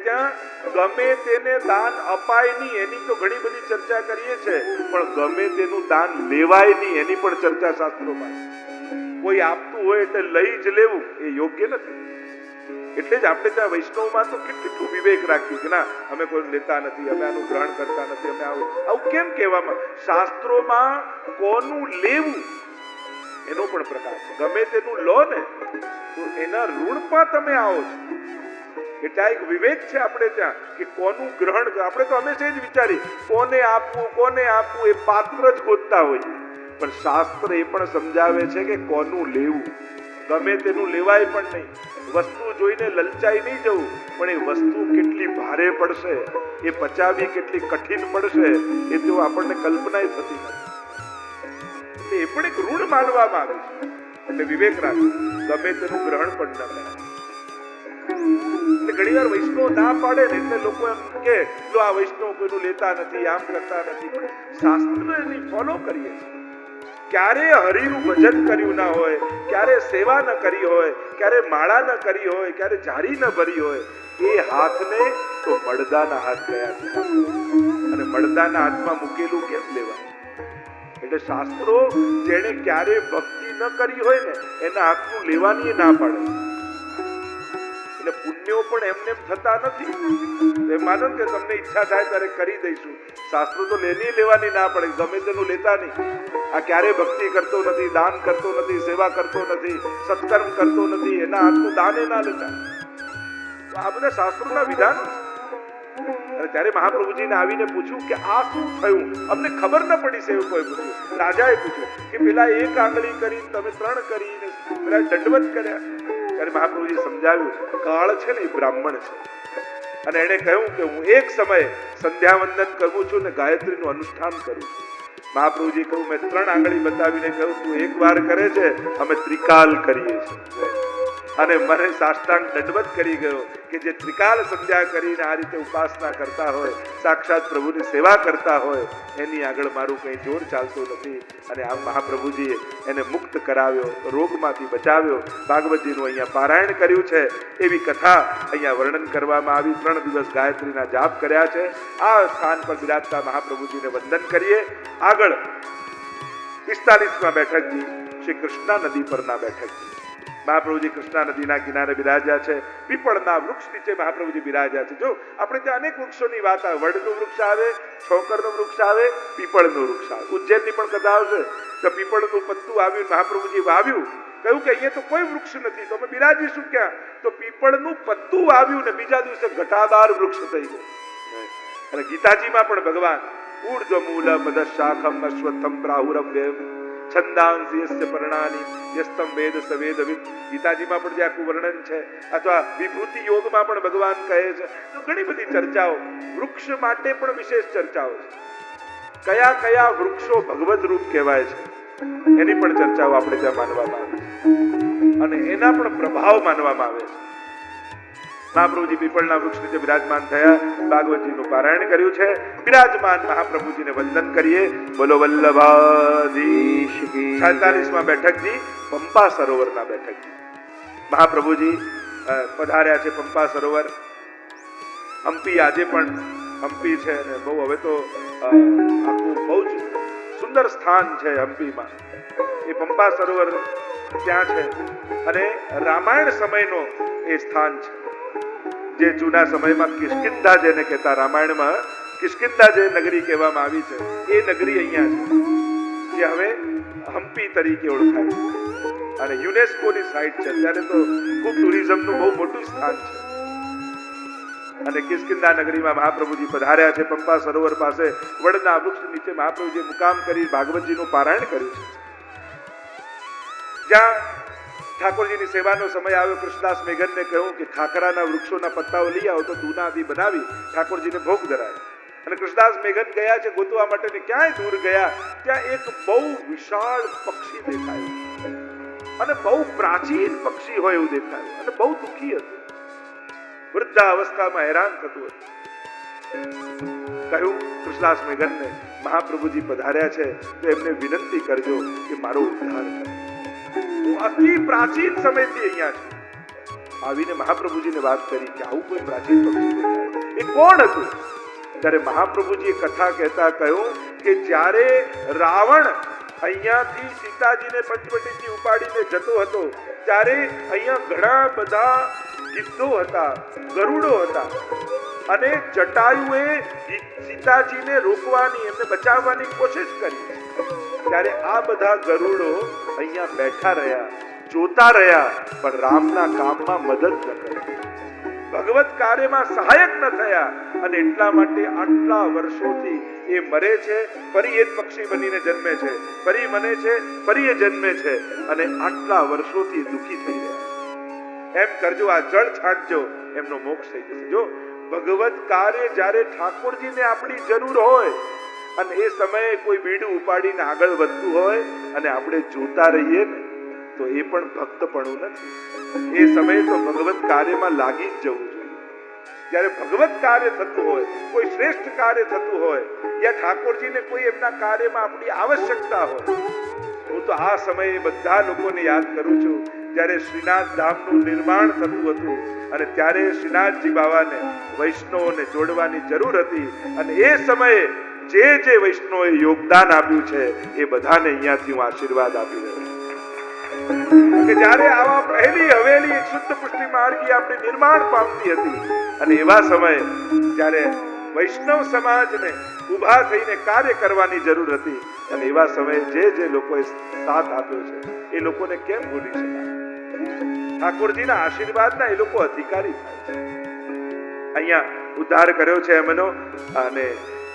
ત્યાં ગમે તેને દાન અપાય નહીં એની તો ઘણી બધી ચર્ચા કરીએ છે, પણ ગમે તેનું દાન લેવાય નહીં એની પણ ચર્ચા શાસ્ત્રોમાં. કોઈ આપતું હોય એટલે લઈ જ લેવું એ યોગ્ય નથી. એટલે જ આપણે ત્યાં વૈષ્ણવમાં તો કેટલું વિવેક રાખ્યું કે ના અમે કોઈ લેતા નથી, અમે આનું ગ્રહણ કરતા નથી, અમે આવું કેમ કહેવામાં? શાસ્ત્રોમાં કોનું લેવું એનો પણ પ્રકાર છે. ગમે તેનું લો ને તો એના ઋણમાં તમે આવો છો. એટલે આ એક વિવેક છે આપણે ત્યાં કે કોનું ગ્રહણ. આપણે તો હંમેશા જ વિચારી કોને આપવું એ પાત્ર જ ગોતતા હોય, પણ શાસ્ત્ર એ પણ સમજાવે છે કે કોનું લેવું. ગમે તેનું લેવાય પણ નહીં. વસ્તુ જોઈને લલચાઈ નહીં જવું, પણ એ વસ્તુ કેટલી ભારે પડશે, એ પચાવી કેટલી કઠિન પડશે એ તો આપણને કલ્પના થતી નથી. એ પણ એક ઋણ માનવામાં આવે છે. એટલે વિવેક રાખો, ગમે તેનું ગ્રહણ પણ ન કરાય. ઘણી વાર વૈષ્ણવ ના પાડે ને એટલે લોકો એમ કે આ વૈષ્ણવ કોઈનું લેતા નથી, આમ કરતા નથી. પણ શાસ્ત્ર એની ફોલો કરીએ છીએ. ક્યારે હરિનું ભજન કર્યું ના હોય, ક્યારે સેવા ન કરી હોય, ક્યારે માળા ન કરી હોય, ક્યારે જારી ન ભરી હોય, એ હાથને તો મળદાના હાથ ગયા છે. અને મળદાના હાથમાં મૂકેલું કેમ લેવાય? એટલે શાસ્ત્રો જેણે ક્યારે ભક્તિ ન કરી હોય ને એના હાથનું લેવાની ના પાડે. એટલે પુણ્યો પણ એમને થતા નથી. માનો કે તમને ઈચ્છા થાય ત્યારે કરી દઈશું. શાસ્ત્રો તો લેવાની ના પડે, ગમે તેનું લેતા નહીં. આ ક્યારે ભક્તિ કરતો નથી, દાન કરતો નથી, સેવા કરતો નથી, સત્કર્મ કરતો નથી, એના હાથનું દાન એ ના લેતા. આ બધા શાસ્ત્રોના વિધાન. ત્યારે મહાપ્રભુજીને આવીને પૂછ્યું કે આ શું થયું, અમને ખબર ન પડી. સેવકોએ પૂછ્યું, રાજાએ પૂછ્યું કે પેલા એક આંગળી કરી, તમે 3 કરીને પેલા દંડવત કર્યા. ત્યારે મહાપ્રભુજી સમજાવ્યું કાળ છે ને એ બ્રાહ્મણ છે, અને એને કહ્યું કે હું એક સમયે સંધ્યાવંદન કરું છું ને ગાયત્રીનું અનુષ્ઠાન કરું છું. મહાપ્રભુજી કહ્યું મેં 3 આંગળી બતાવીને કહ્યું તું એક વાર કરે છે, અમે ત્રિકાલ કરીએ છીએ. અને મને સાષ્ટાંગ દંડવત કરી ગયો કે જે ત્રિકાલ સંધ્યા કરીને આ રીતે ઉપાસના કરતા હોય, સાક્ષાત પ્રભુની સેવા કરતા હોય, એની આગળ મારું કંઈ જોર ચાલતું નથી. અને આમ મહાપ્રભુજીએ એને મુક્ત કરાવ્યો, રોગમાંથી બચાવ્યો. ભાગવતજીનું અહીંયા પારાયણ કર્યું છે. એવી કથા અહીંયા વર્ણન કરવામાં આવી. 3 દિવસ ગાયત્રીના જાપ કર્યા છે. આ સ્થાન પર બિરાજતા મહાપ્રભુજીને વંદન કરીએ. આગળ 45માં બેઠકજી શ્રી કૃષ્ણા નદી પરના બેઠકજી. મહાપ્રભુજી કૃષ્ણા નદીના કિનારે બિરાજ્યા છે. પીપળના વૃક્ષ નીચે મહાપ્રભુજી બિરાજ્યા છે. જો આપણે ત્યાં અનેક વૃક્ષોની વાત આવે. વડનું વૃક્ષ આવે, છોકરનું વૃક્ષ આવે, પીપળનું વૃક્ષ આવે. ઉજ્જૈનની પણ કથા આવશે તો પીપળનું પત્તું આવ્યું, મહાપ્રભુજી વાવ્યું. કહ્યું કે અહીંયા તો કોઈ વૃક્ષ નથી, તો અમે બિરાજીશું ક્યાં? તો પીપળનું પત્તું આવ્યું ને બીજા દિવસે ઘટાદાર વૃક્ષ થઈ ગયું. અને ગીતાજીમાં પણ ભગવાન ઊર્ધ્વમૂલ મદશાખમ અશ્વત્થમ પ્રાહુરવ્યમ છંદાંસી યસ્ય પર્ણાની યસ્તમ વેદ સવેદવિદ. ગીતાજીમાં પણ જે આખું વર્ણન છે, અથવા વિભૂતિ યોગમાં પણ ભગવાન કહે છે. તો ઘણી બધી ચર્ચાઓ, વૃક્ષ માટે પણ વિશેષ ચર્ચાઓ છે. કયા કયા વૃક્ષો ભગવદ રૂપ કહેવાય છે એની પણ ચર્ચાઓ આપણે ત્યાં માનવામાં આવે છે, અને એના પણ પ્રભાવ માનવામાં આવે છે. મહાપ્રભુજી પીપળના વૃક્ષ નીચે બિરાજમાન થયા. ભાગવતજીનું પારાયણ કર્યું છે. બિરાજમાન મહાપ્રભુજીને વંદન કરીએ. બોલો વલ્લભાધીશ કી. 46માં બેઠકજી પંપા સરોવરના બેઠકજી. મહાપ્રભુજી પધાર્યા છે પંપા સરોવર. હમ્પી આજે પણ હમ્પી છે, અને બહુ હવે તો આખું બહુ જ સુંદર સ્થાન છે હમ્પીમાં. એ પંપા સરોવર ત્યાં છે, અને રામાયણ સમયનો એ સ્થાન છે. જે જૂના સમયમાં કિષ્કિંધા જેને કહેતા, રામાયણમાં કિષ્કિંધા જે નગરી કહેવામાં આવી છે, એ નગરી અહીંયા છે, જે હવે હમ્પી તરીકે ઓળખાય છે. અને યુનેસ્કોની સાઇટ છે. અત્યારે તો ખૂબ ટુરિઝમનું બહુ મોટું સ્થાન છે. અને કિષ્કિંધા નગરીમાં મહાપ્રભુજી પધાર્યા છે. પંપા સરોવર પાસે વડના વૃક્ષ નીચે મહાપ્રભુજી મુકામ કરી ભાગવતજીનું પારાયણ કર્યું છે. જ્યાં ઠાકોરજીની સેવાનો સમય આવ્યો, કૃષ્ણદાસ મેઘનને કહ્યું કે ખાખરાના વૃક્ષોના પત્તાઓ લઈ આવો તો દૂનાથી બનાવી ઠાકોરજીને ભોગ ધરાય. અને કૃષ્ણદાસ મેઘન ગયા છે ગોતવા માટે, ને ક્યાંય દૂર ગયા ત્યાં એક બહુ વિશાળ પક્ષી દેખાયું, અને બહુ પ્રાચીન પક્ષી હોય એવું દેખાયું, અને બહુ દુઃખી હતું. વૃદ્ધા અવસ્થામાં હેરાન થતું હતું. કહ્યું કૃષ્ણદાસ મેઘનને, મહાપ્રભુજી પધાર્યા છે તો એમને વિનંતી કરજો કે મારો ઉદ્ધાર કરે. હું અતિ પ્રાચીન સમયથી અહીંયા છું. આવીને મહાપ્રભુજીને વાત કરી કે આવું કોઈ પ્રાચીન પક્ષી દેખાય, એ કોણ હતું? ત્યારે મહાપ્રભુજીએ કથા કહેતા કહ્યું કે જ્યારે રાવણ અહીંયાથી સીતાજીને પંચવટીથી ઉપાડીને જતો હતો ત્યારે અહીંયા ઘણા બધા ગીધો હતા, ગરુડો હતા, અને જટાયુએ સીતાજીને રોકવાની, એમને બચાવવાની કોશિશ કરી. ત્યારે આ બધા ગરુડો અહીંયા બેઠા રહ્યા, જોતા રહ્યા, પણ રામના કામમાં મદદ ન કરી, ભગવત કાર્યમાં સહાયક ન થયા, અને એટલા માટે આટલા વર્ષોથી એ મરે છે, ફરી એ જ પક્ષી બનીને જન્મે છે, ફરી મને છે, ફરી એ જન્મે છે, અને આટલા વર્ષોથી દુઃખી થઈ રહ્યા. એમ કરજો, આ જળ છાંટજો, એમનો મોક્ષ થઈ જશે. જો ભગવત કાર્ય જ્યારે ઠાકોરજીને આપણી જરૂર હોય અને એ સમયે કોઈ બીડું ઉપાડીને આગળ વધતું હોય અને આપણે જોતા રહીએ ને, તો એ પણ ભક્તપણું નથી. એ સમયે તો ભગવત કાર્યમાં લાગી જ જવું જોઈએ. જ્યારે ભગવત કાર્ય થતું હોય, કોઈ શ્રેષ્ઠ કાર્ય થતું હોય, યા ઠાકોરજીને કોઈ એમના કાર્યમાં આપણી આવશ્યકતા હોય. હું તો આ સમયે બધા લોકોને યાદ કરું છું, જ્યારે શ્રીનાથ ધામનું નિર્માણ થતું હતું અને ત્યારે શ્રીનાથજી બાવાને વૈષ્ણવોને જોડવાની જરૂર હતી, અને એ સમયે જે જે વૈષ્ણવોએ યોગદાન આપ્યું છે એ બધાને અહીંયાથી હું આશીર્વાદ આપી રહ્યો છું કે જ્યારે આવા પહેલી હવેલી એક શુદ્ધ પુષ્ટિ માર્ગી આપણે નિર્માણ પામતી હતી, અને એવા સમયે જ્યારે વૈષ્ણવ સમાજને ઉભા થઈને કાર્ય કરવાની જરૂર હતી, અને એવા સમયે જે જે લોકોએ સાથ આપ્યો છે એ લોકોને કેમ ભૂલી શકાય? ઠાકોરજીના આશીર્વાદના એ લોકો અધિકારી થાય છે. અહીંયા ઉદ્ધાર કર્યો છે એમનો, અને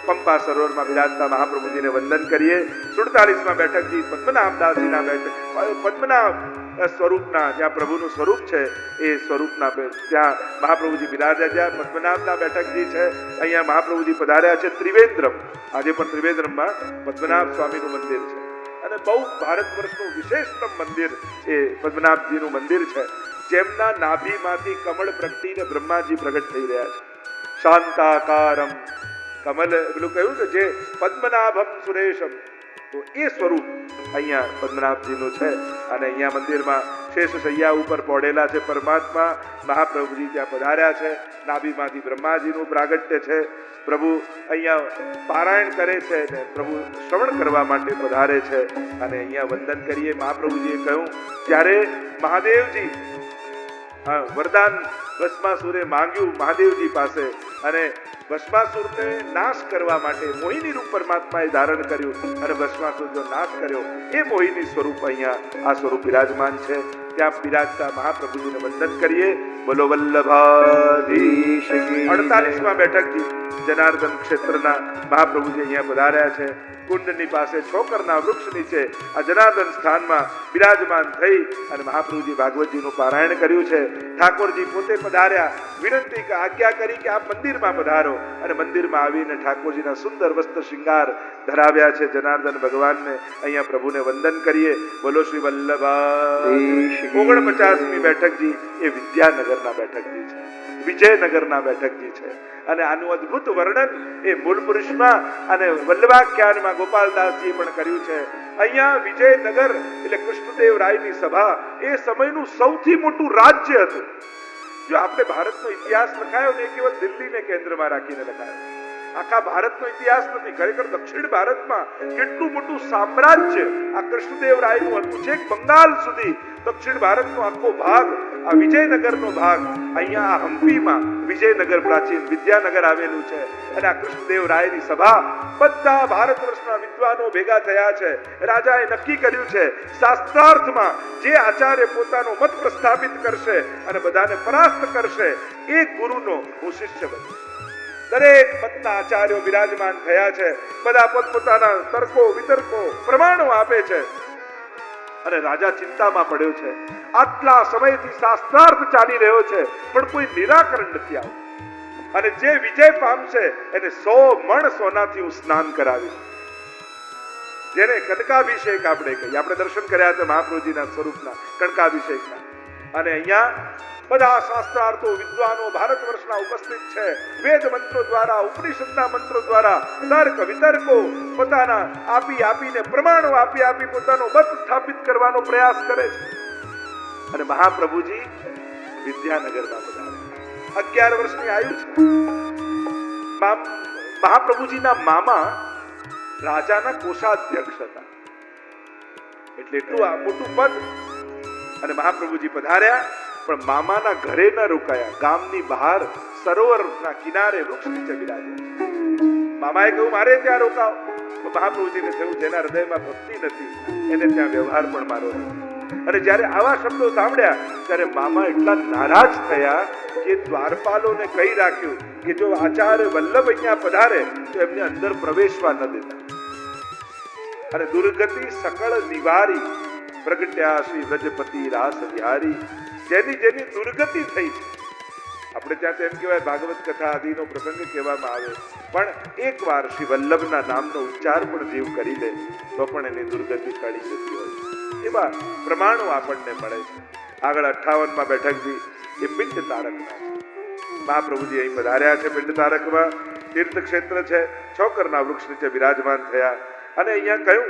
પંપા સરોવરમાં બિરાજતા મહાપ્રભુજીને વંદન કરીએ. 47માં બેઠકજી પદ્મનાભદાસજીના બેઠક, પદ્મનાભ સ્વરૂપના જ્યાં પ્રભુનું સ્વરૂપ છે એ સ્વરૂપના ત્યાં મહાપ્રભુજી બિરાજ્યા. જ્યાં પદ્મનાભના બેઠકજી છે અહીંયા મહાપ્રભુજી પધાર્યા છે. ત્રિવેન્દ્રમ, આજે પણ ત્રિવેન્દ્રમમાં પદ્મનાભ સ્વામીનું મંદિર છે, અને બહુ ભારત વર્ષનું વિશેષતમ મંદિર એ પદ્મનાભજીનું મંદિર છે, જેમના નાભીમાંથી કમળ પ્રગટીને બ્રહ્માજી પ્રગટ થઈ રહ્યા છે. શાંતાકારમ કમલ, પેલું કહ્યું કે જે પદ્મનાભમ સુરેશમ, તો એ સ્વરૂપ અહીંયા પદ્મનાભજીનું છે. અને અહીંયા મંદિરમાં શેષ શૈયા ઉપર પડેલા છે પરમાત્મા. મહાપ્રભુજી ત્યાં પધાર્યા છે, નાભીમાંથી બ્રહ્માજીનું પ્રાગટ્ય છે. પ્રભુ અહીંયા પારાયણ કરે છે ને પ્રભુ શ્રવણ કરવા માટે પધારે છે, અને અહીંયા વંદન કરીએ. મહાપ્રભુજીએ કહ્યું ત્યારે મહાદેવજી વરદાન ભસ્માસુરે માંગ્યું મહાદેવજી પાસે, અને ભસ્માસુરને નાશ કરવા માટે મોહિની રૂપ પરમાત્માએ ધારણ કર્યું, અને ભસ્માસુર જો નાશ કર્યો એ મોહિની સ્વરૂપ અહીંયા આ સ્વરૂપ બિરાજમાન છે. ત્યાં બિરાજતા મહાપ્રભુજીને વંદન કરીએ. બોલો વલ્લભાધીશ. 48માં બેઠકજી જનાર્દન ક્ષેત્રના મહાપ્રભુજી અહીંયા પધાર્યા છે. કુંડની પાસે છોકરના વૃક્ષ નીચે આ જનાર્દન સ્થાનમાં બિરાજમાન થઈ અને મહાપ્રભુજી ભાગવતજીનું પારાયણ કર્યું છે. ઠાકોરજી પોતે પધાર્યા, વિનંતી આજ્ઞા કરી કે આપ મંદિરમાં પધારો, અને મંદિરમાં આવીને ઠાકોરજીના સુંદર વસ્ત્ર શૃંગાર ધરાવ્યા છે જનાર્દન ભગવાનને. અહીંયા પ્રભુને વંદન કરીએ. બોલો શ્રી વલ્લભાધીશ. 49મી બેઠકજી એ વિદ્યાનગરના બેઠકજી છે, વિજયનગરના બેઠકજી છે, અને આનું અદ્ભુત વર્ણન એ મૂળ પુરુષમાં અને વલ્લભાખ્યાનમાં ગોપાલદાસજીએ પણ કર્યું છે. અહીંયા વિજયનગર એટલે કૃષ્ણદેવ રાયની સભા એ સમયનું સૌથી મોટું રાજ્ય હતું. જો આપણે ભારતનો ઇતિહાસ લખાયો ને, કેવળ દિલ્હીને કેન્દ્રમાં રાખીને લખાયો, આખા ભારતનો ઇતિહાસ નથી. ખરેખર દક્ષિણ ભારતમાં કેટલું મોટું સામ્રાજ્ય આ કૃષ્ણદેવ રાયનું હતું. છેક બંગાળ સુધી દક્ષિણ ભારતનો આખો ભાગ આ વિજયનગરનો ભાગ. અહીંયા આ હમ્પીમાં વિજયનગર પ્રાચીન વિદ્યાનગર આવેલું છે, અને આ કૃષ્ણદેવ રાયની સભા બધા ભારત વર્ષના વિદ્વાનો ભેગા થયા છે. રાજાએ નક્કી કર્યું છે શાસ્ત્રાર્થમાં જે આચાર્ય પોતાનો મત પ્રસ્થાપિત કરશે અને બધાને પરાસ્ત કરશે એ ગુરુનો હું શિષ્ય બનીશ. દરેક મતના આચાર્યો બિરાજમાન થયા છે, બધા પોતપોતાના તર્કો વિતર્કો પ્રમાણો આપે છે, અને રાજા ચિંતામાં પડ્યો છે. આટલા સમયથી શાસ્ત્રાર્થ ચાલી રહ્યો છે પણ કોઈ નિરાકરણ નથી આવતું, અને જે વિજય પામશે એને 100 મણ સોનાથી હું સ્નાન કરાવીશ, જેને કનકાભિષેક આપણે કહીએ. આપણે દર્શન કર્યા હતા મહાપ્રભુજીના સ્વરૂપના કનકાભિષેકના, અને અહીંયા બધા શાસ્ત્રાર્થો વિદ્વાનો ભારત વર્ષના ઉપસ્થિત છે. વેદ મંત્રો દ્વારા, ઉપનિષદના મંત્રો દ્વારા તર્ક વિતર્કો પોતાના આપીને પ્રમાણો આપી પોતાનો મત સ્થાપિત કરવાનો પ્રયાસ કરે છે. અને મહાપ્રભુજી વિદ્યાનગરમાં પધાર્યા. 11 વર્ષની આયુ છે. મહાપ્રભુજીના મામા રાજાના કોષાધ્યક્ષ હતા, એટલે એટલું આ મોટું પદ. અને મહાપ્રભુજી પધાર્યા, પણ મામાના ઘરે ન રોકાયા. ગામની બહાર સરોવરના કિનારે વૃક્ષ નીચે બિરાજ્યા. મામાએ કહ્યું મારે ત્યાં રોકાવ. મહાપ્રભુજીને થયું જેના હૃદયમાં ભક્તિ નથી એને ત્યાં વ્યવહાર પણ મારો નથી. અને જ્યારે આવા શબ્દો સાંભળ્યા ત્યારે મામા એટલા નારાજ થયા કે દ્વારપાલોને કહી રાખ્યું કે જો આચાર્ય વલ્લભ અહીંયા પધારે તો એમને અંદર પ્રવેશવા ન દેતા. અને દુર્ગતિ સકળ નિવારી પ્રગટ્યા શ્રી વ્રજપતિ રાસ વિહારી. જેની જેની દુર્ગતિ થઈ છે, આપણે ત્યાં તો એમ કહેવાય ભાગવત કથા આદિનો પ્રસંગ કહેવામાં આવે, પણ એકવાર શ્રી વલ્લભના નામનો ઉચ્ચાર પણ જીવ કરી લે તો પણ એની દુર્ગતિ ટળી જતી હોય. એવા પ્રમાણો આપણને મળે છે. આગળ 58માં બેઠકજી એ પિંડ તારકના છે. મહાપ્રભુજી અહીં પધાર્યા છે. પિંડ તારકમાં તીર્થ ક્ષેત્ર છે. છોકરના વૃક્ષ નીચે વિરાજમાન થયા. અને અહીંયા કહ્યું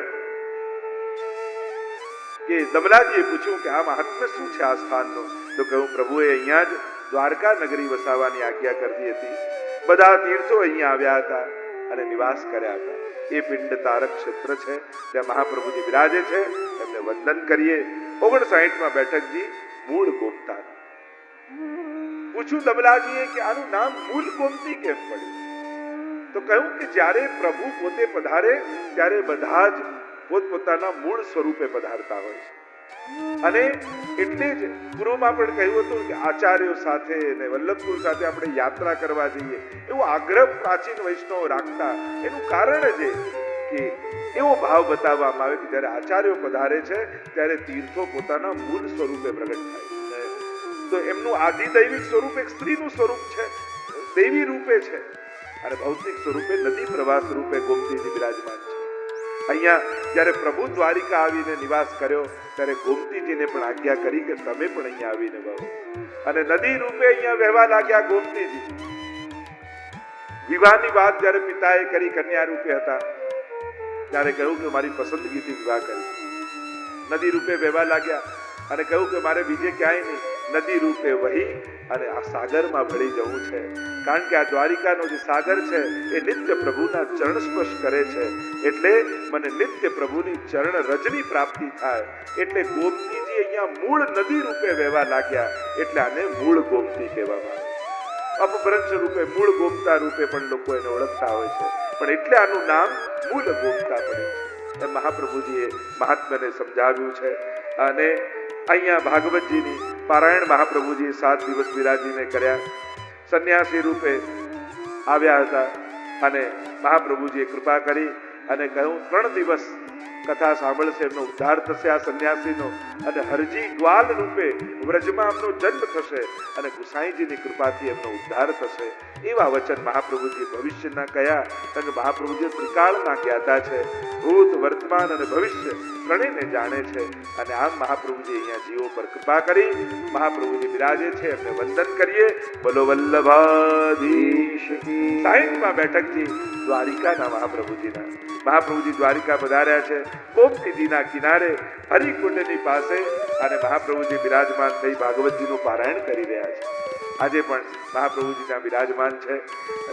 કે દમલાજીએ પૂછ્યું કે આ મહાત્મ્ય શું છે આ સ્થાનનું? તો કહ્યું પ્રભુએ અહીંયા જ દ્વારકા નગરી વસાવવાની આજ્ઞા કરી હતી. બધા તીર્થો અહીંયા આવ્યા હતા અને નિવાસ કર્યા હતા. એ પિંડ તારક ક્ષેત્ર છે, ત્યાં મહાપ્રભુજી વિરાજે છે. એમને વંદન કરીએ. 59માં બેઠકજી મૂળ ગોમતા. પૂછ્યું દમલાજીએ કે આનું નામ મૂળ ગોમતી કેમ પડ્યું? તો કહ્યું કે જ્યારે પ્રભુ પોતે પધારે ત્યારે બધા જ પોતપોતાના મૂળ સ્વરૂપે પધારતા હોય છે. અને એટલે જ પૂર્વમાં પણ કહ્યું હતું કે આચાર્યો સાથે અને વલ્લભપુર સાથે આપણે યાત્રા કરવા જઈએ એવો આગ્રહ પ્રાચીન વૈષ્ણવ રાખતા. એનું કારણ જ કે એવો ભાવ બતાવવામાં આવે કે જ્યારે આચાર્યો પધારે છે ત્યારે તીર્થો પોતાના મૂળ સ્વરૂપે પ્રગટ થાય છે. તો એમનું આધિદૈવિક સ્વરૂપ એક સ્ત્રીનું સ્વરૂપ છે, દેવી રૂપે છે, અને ભૌતિક સ્વરૂપે નદી પ્રવાહ રૂપે ગોમતીજી બિરાજમાન છે. અહીંયા જ્યારે પ્રભુ દ્વારિકા આવીને નિવાસ કર્યો ત્યારે ગોમતીજીને પણ આજ્ઞા કરી કે તમે પણ અહીંયા આવીને વહો. અને નદી રૂપે અહીંયા વહેવા લાગ્યા ગોમતીજી. વિવાહની વાત જ્યારે પિતાએ કરી, કન્યા રૂપે હતા, ત્યારે કહ્યું કે મારી પસંદગીથી વિવાહ કરી. નદી રૂપે વહેવા લાગ્યા અને કહ્યું કે મારે બીજે ક્યાંય નહીં, નદી રૂપે વહી અને આ સાગરમાં ભળી જવું છે. કારણ કે આ દ્વારિકાનો જે સાગર છે એ નિત્ય પ્રભુના ચરણ સ્પર્શ કરે છે, એટલે મને નિત્ય પ્રભુની ચરણ રજની પ્રાપ્તિ થાય. એટલે ગોમતીજી અહીંયા મૂળ નદી રૂપે વહેવા લાગ્યા, એટલે આને મૂળ ગોમતી કહેવામાં આવે. અપભ્રંશ રૂપે મૂળ ગોમતા રૂપે પણ લોકો એને ઓળખતા હોય છે, પણ એટલે આનું નામ મૂળ ગોમતા પડ્યું છે. એ મહાપ્રભુજીએ મહાત્માને સમજાવ્યું છે. અને અહીંયા ભાગવતજીની પારાયણ મહાપ્રભુજીએ 7 દિવસ બિરાજીને કર્યા. સંન્યાસી રૂપે આવ્યા હતા અને મહાપ્રભુજીએ કૃપા કરી અને કહ્યું 3 દિવસ કથા સાંભળશે એમનો ઉદ્ધાર થશે આ સંન્યાસીનો, અને હરજી ગ્વાલ રૂપે વ્રજમાં એમનો જન્મ થશે અને ગુસાઈજીની કૃપાથી એમનો ઉદ્ધાર થશે. એવા વચન મહાપ્રભુજી ભવિષ્યના કયા, કારણ કે મહાપ્રભુજી ત્રિકાળના જ્ઞાતા છે, ભૂત વર્તમાન અને ભવિષ્ય ત્રણેયને જાણે છે. અને આમ મહાપ્રભુજી અહીંયા જીવો પર કૃપા કરી મહાપ્રભુજી બિરાજે છે. એમને વંદન કરીએ. બોલો વલ્લભાધીશ કી. 60માં બેઠકજી દ્વારિકાના મહાપ્રભુજી દ્વારિકા પધાર્યા છે. ગોમતીજીના કિનારે હરિકુંડની પાસે અને મહાપ્રભુજી બિરાજમાન થઈ ભાગવતજીનું પારાયણ કરી રહ્યા છે. આજે પણ મહાપ્રભુજીના બિરાજમાન છે.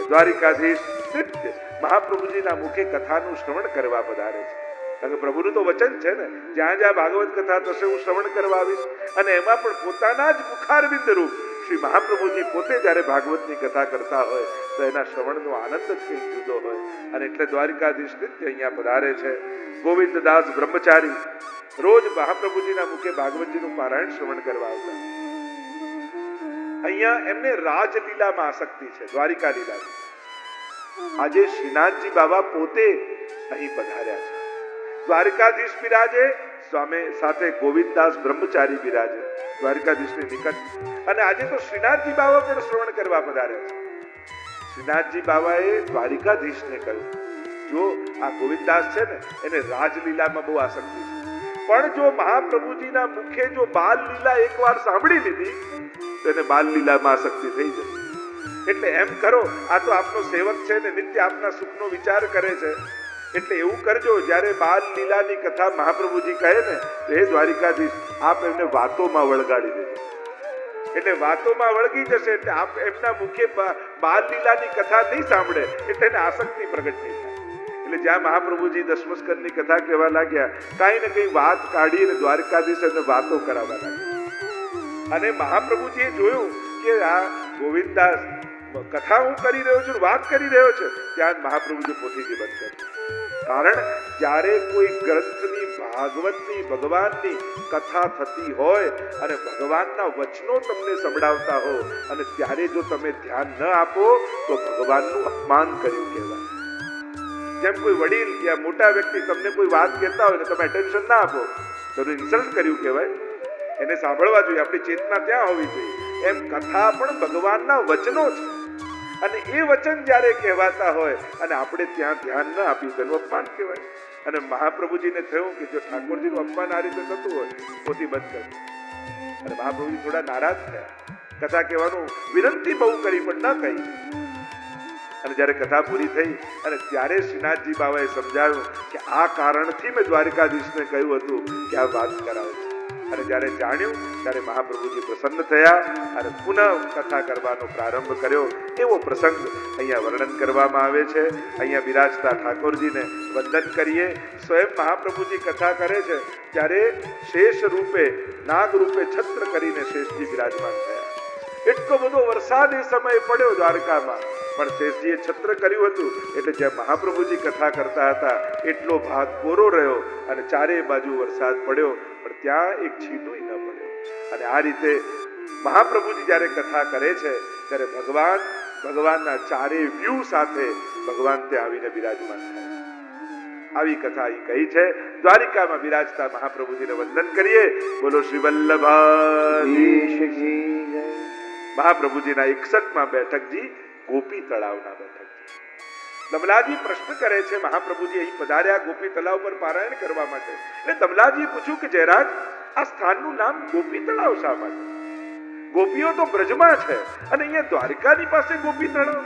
દ્વારિકાધીશ નિત્ય મહાપ્રભુજીના મુખે કથાનું શ્રવણ કરવા પધારે છે. કારણ કે પ્રભુનું તો વચન છે ને, જ્યાં જ્યાં ભાગવત કથા થશે હું શ્રવણ કરવા આવીશ. અને એમાં પણ પોતાના જ મુખારવિંદ રૂપ શ્રી મહાપ્રભુજી પોતે જ્યારે ભાગવતની કથા કરતા હોય તો એના શ્રવણનો આનંદ જ કંઈક જુદો હોય. અને એટલે દ્વારિકાધીશ નિત્ય અહીંયા પધારે છે. ગોવિંદદાસ બ્રહ્મચારી રોજ મહાપ્રભુજીના મુખે ભાગવતજીનું પારાયણ શ્રવણ કરવા આવતા. અહીંયા એમને રાજલીલામાં આસક્તિ છે, દ્વારિકા લીલા. આજે શ્રીનાથજી બાબા પોતે અહીં પધાર્યા છે. દ્વારિકાધીશ બિરાજે, સ્વામી સાથે ગોવિંદદાસ બ્રહ્મચારી બિરાજે દ્વારિકાધીશની નિકટ. અને આજે તો શ્રીનાથજી બાબા પણ શ્રવણ કરવા પધાર્યા છે. શ્રીનાથજી બાબાએ દ્વારિકાધીશને કહ્યું જો આ ગોવિંદદાસ છે ને એને રાજલીલામાં બહુ આસક્તિ છે, પણ જો મહાપ્રભુજીના મુખે જો બાલ લીલા એકવાર સાંભળી લીધી તો એને બાલ લીલામાં આસક્તિ થઈ જશે. એટલે એમ કરો, આ તો આપનો સેવક છે ને નિત્ય આપના સુખનો વિચાર કરે છે, એટલે એવું કરજો જ્યારે બાલ લીલાની કથા મહાપ્રભુજી કહે ને તો હે દ્વારિકાધીશ આપ એમને વાતોમાં વળગાડી દેજો. એટલે વાતોમાં વળગી જશે, એટલે આપ એમના મુખે બાલ લીલાની કથા નહીં સાંભળે એટલે એને આસક્તિ પ્રગટ નહીં થાય. એટલે જ્યાં મહાપ્રભુજી દશમસ્કંદની કથા કહેવા લાગ્યા, કાંઈ ને કંઈ વાત કાઢીને દ્વારકાધીશ એમને વાતો કરાવવા લાગ્યા. અને મહાપ્રભુજીએ જોયું કે આ ગોવિંદદાસ કથા હું કરી રહ્યો છું, વાત કરી રહ્યો છે, ત્યાં મહાપ્રભુજી પોથીથી બંધ કરી. કારણ જ્યારે કોઈ ગ્રંથની, ભાગવતની, ભગવાનની કથા થતી હોય અને ભગવાનના વચનો તમને સંભળાવતા હો અને ત્યારે જો તમે ધ્યાન ન આપો તો ભગવાનનું અપમાન કર્યું કહેવાય. જેમ કોઈ વડીલ યા મોટા વ્યક્તિ તમને કોઈ વાત કહેતા હોય ને તમે એટેન્શન ના આપો તો ઇન્સલ્ટ કર્યું કહેવાય. એને સાંભળવા જોઈએ, આપણી ચેતના ત્યાં હોવી જોઈએ. એમ કથા પણ ભગવાનના વચનો છે અને એ વચન જ્યારે કહેવાતા હોય અને આપણે ત્યાં ધ્યાન ન આપીએ તેનું અપમાન કહેવાય. અને મહાપ્રભુજીને થયું કે જો ઠાકોરજીનું અપમાન આ રીતે થતું હોય પોથી બંધ કર્યું. અને મહાપ્રભુજી થોડા નારાજ થયા, કથા કહેવાનું વિનંતી બહુ કરી પણ ન કહી. અને જ્યારે કથા પૂરી થઈ અને ત્યારે શ્રીનાથજી બાબાએ સમજાવ્યું કે આ કારણથી મેં દ્વારકાધીશને કહ્યું હતું કે આ વાત કરાવે છે. અને જ્યારે જાણ્યું ત્યારે મહાપ્રભુજી પ્રસન્ન થયા અને પુનઃ કથા કરવાનો પ્રારંભ કર્યો. એવો પ્રસંગ અહીંયા વર્ણન કરવામાં આવે છે. અહીંયા બિરાજતા ઠાકોરજીને વંદન કરીએ. સ્વયં મહાપ્રભુજી કથા કરે છે ત્યારે શેષ રૂપે, નાગ રૂપે છત્ર કરીને શેષજી બિરાજમાન થયા. એટલો બધો વરસાદ એ સમયે પડ્યો દ્વારકામાં, પણ શેષજીએ છત્ર કર્યું હતું એટલે જ્યાં મહાપ્રભુજી કથા કરતા હતા એટલો ભાગ કોરો રહ્યો અને ચારે બાજુ વરસાદ પડ્યો પણ ત્યાં એક છીંટું ન પડ્યો. અને આ રીતે મહાપ્રભુજી જ્યારે કથા કરે છે ત્યારે ભગવાનના ચારે વ્યૂ સાથે ભગવાન ત્યાં આવીને બિરાજમાન થાય. આવી કથા અહીં કહી છે. દ્વારિકામાં બિરાજતા મહાપ્રભુજીને વંદન કરીએ. બોલો શ્રી વલ્લભાધીશ કી જય. મહાપ્રભુજીના 61માં બેઠકજી ગોપી તળાવના બેઠકજી. દમલાજી પ્રશ્ન કરે છે, મહાપ્રભુજી અહીં પધાર્યા ગોપી તળાવ પર પારાયણ કરવા માટે. એટલે દમલાજીએ પૂછ્યું કે જયરાજ, આ સ્થાનનું નામ ગોપી તળાવ શા માટે? ગોપીઓ તો બ્રજમાં છે અને અહીંયા દ્વારિકાની પાસે ગોપી તળાવ.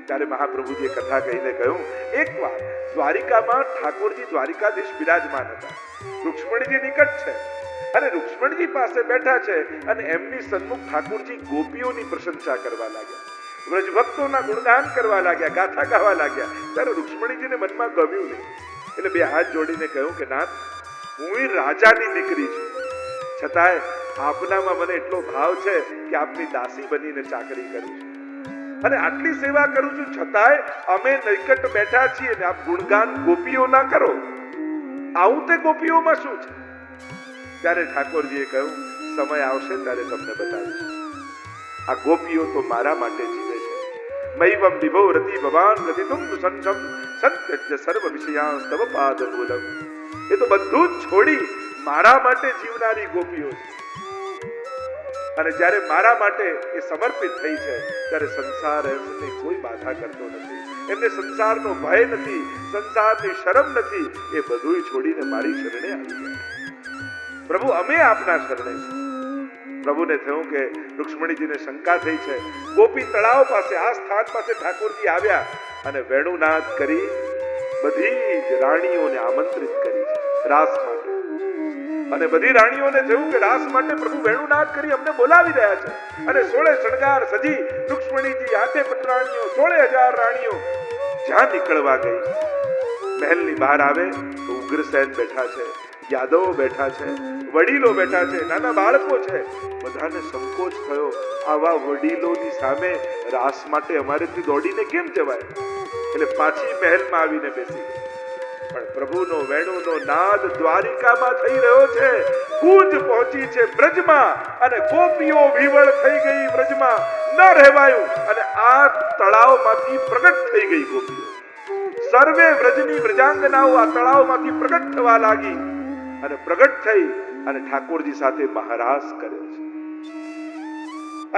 ત્યારે મહાપ્રભુજીએ કથા કહીને કહ્યું, એકવાર દ્વારિકામાં ઠાકોરજી દ્વારિકાધીશ બિરાજમાન હતા. રૂક્ષ્મણીજી નિકટ છે અને રૂક્ષ્મણીજી પાસે બેઠા છે અને એમની સન્મુખ ઠાકોરજી ગોપીઓની પ્રશંસા કરવા લાગ્યા, વ્રજભક્તોના ગુણગાન કરવા લાગ્યા, ગાથા ગાવા લાગ્યા. ત્યારે રૂક્ષ્મણીજીને મનમાં ગમ્યું નહીં એટલે બે હાથ જોડીને કહ્યું કે નાથ, હું રાજાની દીકરી છું, છતાંય આપનામાં મને એટલો ભાવ છે કે આપની દાસી બનીને ચાકરી કરું છું અને આટલી સેવા કરું છું, છતાંય અમે નિકટ બેઠા છીએ ને આપ ગુણગાન ગોપીઓ ના કરો, આવું તે ગોપીઓમાં શું છે? ત્યારે ઠાકોરજીએ કહ્યું, સમય આવશે ત્યારે તમને બતાવીશ. આ ગોપીઓ તો મારા માટે જીવે છે. મૈવમ વિભો રતિ ભવાન રતિતુમ સંસમ સંત્યજ્ય સર્વ વિષયાં તવ પાદમૂલમ. એ તો બધું જ છોડી મારા માટે જીવનારી ગોપીઓ છે. અને જ્યારે મારા માટે એ સમર્પિત થઈ છે ત્યારે સંસાર એમને કોઈ બાધા કરતો નથી, એમને સંસારનો ભય નથી, સંસારની શરમ નથી. એ બધું છોડીને મારી શરણે આવી ગયા. પ્રભુ, અમે આપના શરણે છીએ. પ્રભુને થયું કે રૂક્ષ્મણીજીને શંકા થઈ છે. ગોપી તળાવ પાસે, આ સ્થાન પાસે ઠાકોરજી આવ્યા અને વેણુનાદ કરી બધી જ રાણીઓને આમંત્રિત કરી છે રાસ માટે. અને બધી રાણીઓને થયું કે રાસ માટે પ્રભુ વેણુનાદ કરી અમને બોલાવી રહ્યા છે. અને 16 શણગાર સજી રૂક્ષ્મણીજી હાથે પટરાણીઓ 16,000 રાણીઓ જ્યાં નીકળવા ગઈ, મહેલની બહાર આવે તો ઉગ્રસેન બેઠા છે, યાદવો બેઠા છે, વડીલો બેઠા છે, નાના બાળકો છે. બધાને સંકોચ થયો, આવા વડીલોની સામે રાસ માટે અમારેથી દોડીને કેમ જવાય? એટલે પાછી મહેલમાં આવીને બેસી. પણ પ્રભુનો વેણુનો નાદ દ્વારિકામાં થઈ રહ્યો છે, કૂંજ પહોંચી છે બ્રજમાં અને ગોપીઓ વિવળ થઈ ગઈ બ્રજમાં, ન રહેવાયું અને આ તળાવમાંથી પ્રગટ થઈ ગઈ ગોપીઓ. સર્વે વ્રજની વ્રજાંગનાઓ આ તળાવમાંથી પ્રગટ થવા લાગી અને પ્રગટ થઈ અને ઠાકોરજી સાથે મહારાસ કર્યો છે.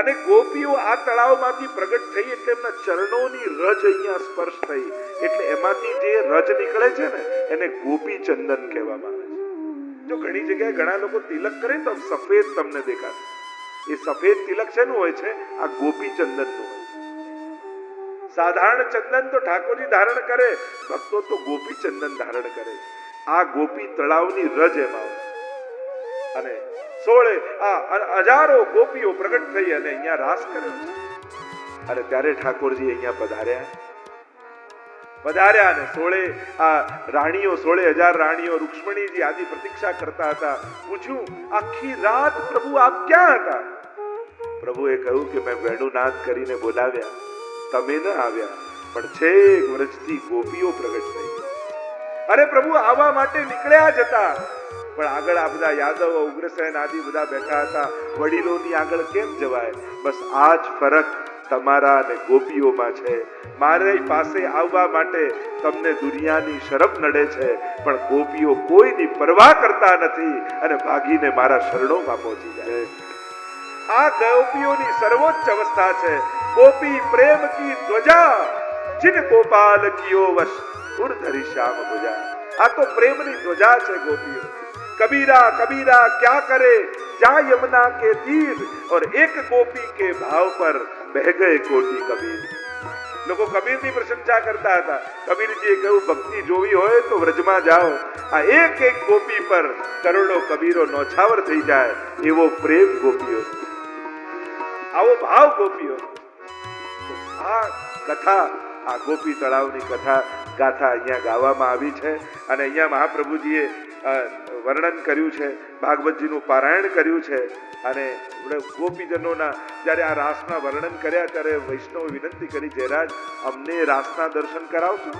અને ગોપીઓ આ તળાવમાંથી પ્રગટ થઈ એટલે એમના ચરણોની રજ અહીંયા સ્પર્શ થઈ એટલે એમાંથી જે રજ નીકળે છે ને એને ગોપી ચંદન કહેવામાં આવે છે. જો ઘણી જગ્યાએ ઘણા લોકો તિલક કરે તો સફેદ તમને દેખાશે, એ સફેદ તિલક શેનું હોય છે? આ ગોપી ચંદનનું હોય છે. સાધારણ ચંદન તો ઠાકોરજી ધારણ કરે, ભક્તો તો ગોપી ચંદન ધારણ કરે. આ ગોપી તળાવની રજ એમાં હોય. અને 16 હજારો ગોપીઓ પ્રગટ થઈ અને અહીંયા રાસ કર્યો છે. અને ત્યારે ઠાકોરજી અહીંયા પધાર્યા અને 16 રાણીઓ 16,000 રાણીઓ રૂક્ષ્મણીજી આદિ પ્રતીક્ષા કરતા હતા. પૂછ્યું, આખી રાત પ્રભુ આપ ક્યાં હતા? પ્રભુએ કહ્યું કે મેં વેણુનાદ કરીને બોલાવ્યા, તમે ન આવ્યા, પણ છેક વ્રજથી ગોપીઓ પ્રગટ થઈ. અરે પ્રભુ આવવા માટે નીકળ્યા જ હતા, પણ આગળ આ બધા યાદવ ઉગ્રસેન આદિ બધા બેઠા હતા. વડીલોની આગળ કેમ જવાય? બસ આ જ ફરક તમારા અને ગોપીઓમાં છે. મારી પાસે આવવા માટે તમને દુનિયાની શરમ નડે છે, પણ ગોપીઓ કોઈની પરવા કરતા નથી અને ભાગીને મારા શરણોમાં પહોંચી જાય. આ ગોપીઓની સર્વોચ્ચ અવસ્થા છે. ગોપી પ્રેમ કી ધ્વજા, જિન ગોપાલ કિયો વશ ઉર્ધરી શ્યામ ભુજા. આ તો પ્રેમની ધ્વજા છે ગોપીઓ. કબીરા કબીરા ક્યા કરે જા યમુના કે તીર, और एक गोपी के भाव पर बह गए कोटि कबीर. લોકો કબીરની પ્રશંસા કરતા હતા. કબીરજીએ કહ્યું, ભક્તિ જોવી હોય તો વ્રજમાં જાઓ. આ એક એક ગોપી પર કરોડો કબીરો નોછાવર થઈ જાય એવો પ્રેમ ગોપીઓ, આવો ભાવ ગોપીઓ. આ કથા, આ ગોપી તળાવની કથા ગાથા અહીંયા ગાવામાં આવી છે અને અહીંયા મહાપ્રભુજીએ વર્ણન કર્યું છે, ભાગવતજીનું પારાયણ કર્યું છે. અને ગોપીજનોના જ્યારે આ રાસના વર્ણન કર્યા ત્યારે વૈષ્ણવ વિનંતી કરી, જયરાજ અમને રાસના દર્શન કરાવશું.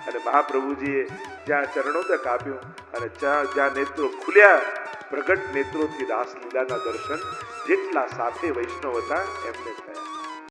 અને મહાપ્રભુજીએ જ્યાં ચરણોદક આપ્યું અને જ્યાં નેત્રો ખુલ્યા, પ્રગટ નેત્રોથી રાસલીલાના દર્શન જેટલા સાથે વૈષ્ણવ હતા એમને